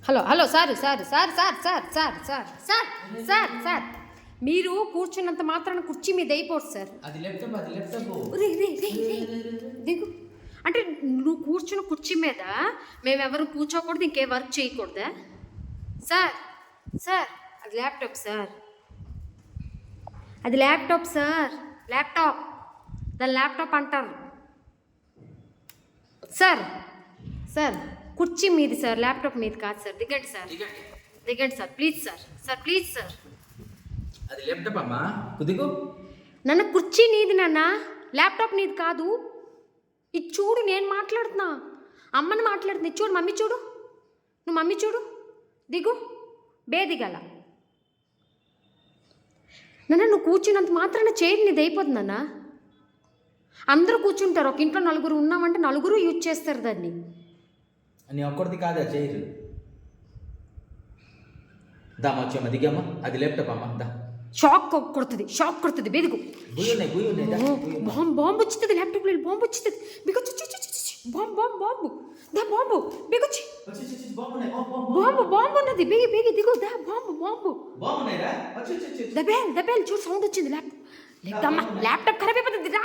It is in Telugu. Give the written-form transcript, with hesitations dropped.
Hello hello sir sir sir sir sir sir sir sir sir sir మీరు కూర్చున్నంత మాత్రాన కుర్చీ మీద అయిపోదు సార్. అది ల్యాప్టాప్ రే రే రే రే దిగు. అంటే నువ్వు కూర్చున్న కుర్చీ మీద మేమెవరు కూర్చోకూడదు, ఇంకే వర్క్ చేయకూడదా సార్? సార్ అది ల్యాప్టాప్ సార్, అది ల్యాప్టాప్ సార్, ల్యాప్టాప్, దాని ల్యాప్టాప్ అంటారు సార్. సార్ కుర్చీ మీది సార్, ల్యాప్టాప్ మీది కాదు సార్. దిగండి సార్, దిగండి sir please sir. Sir please sir. అది ల్యాప్టాప్ అమ్మా, కుదిగు. నన్ను కుర్చీ నీది నాన్న, ల్యాప్టాప్ నీది కాదు. ఇది చూడు, నేను మాట్లాడుతున్నా, అమ్మని మాట్లాడుతుంది. చూడు మమ్మీ, చూడు నువ్వు మమ్మీ చూడు. దిగు, దిగల నాన్న. నువ్వు కూర్చున్నంత మాత్రాన చైర్ నీది అయిపోతుంది నాన్న. అందరూ కూర్చుంటారు, ఒక ఇంట్లో నలుగురు ఉన్నామంటే నలుగురు యూజ్ చేస్తారు దాన్ని. నీ ఒక్కడిది కాదా చైర్? దా వచ్చామా, దిగామా. అది ల్యాప్టాప్ అమ్మా, దా. షాక్ కొడుతుంది, షాక్ కొడుతుంది. బెదిగు. బాంబు వచ్చింది ల్యాప్టాప్లో, బాంబు వచ్చింది. బిగొచ్చి బాంబు బాంబు బాంబు, దా బాంబు బిగొచ్చి. బాంబు బాంబు ఉన్నది, బిగి బిగి దిగు. దా బాంబు బాంబు దబేల్ చూడు, సౌండ్ వచ్చింది. ల్యాప్టాప్ ఖరాబ్ అయిపోతుంది. రా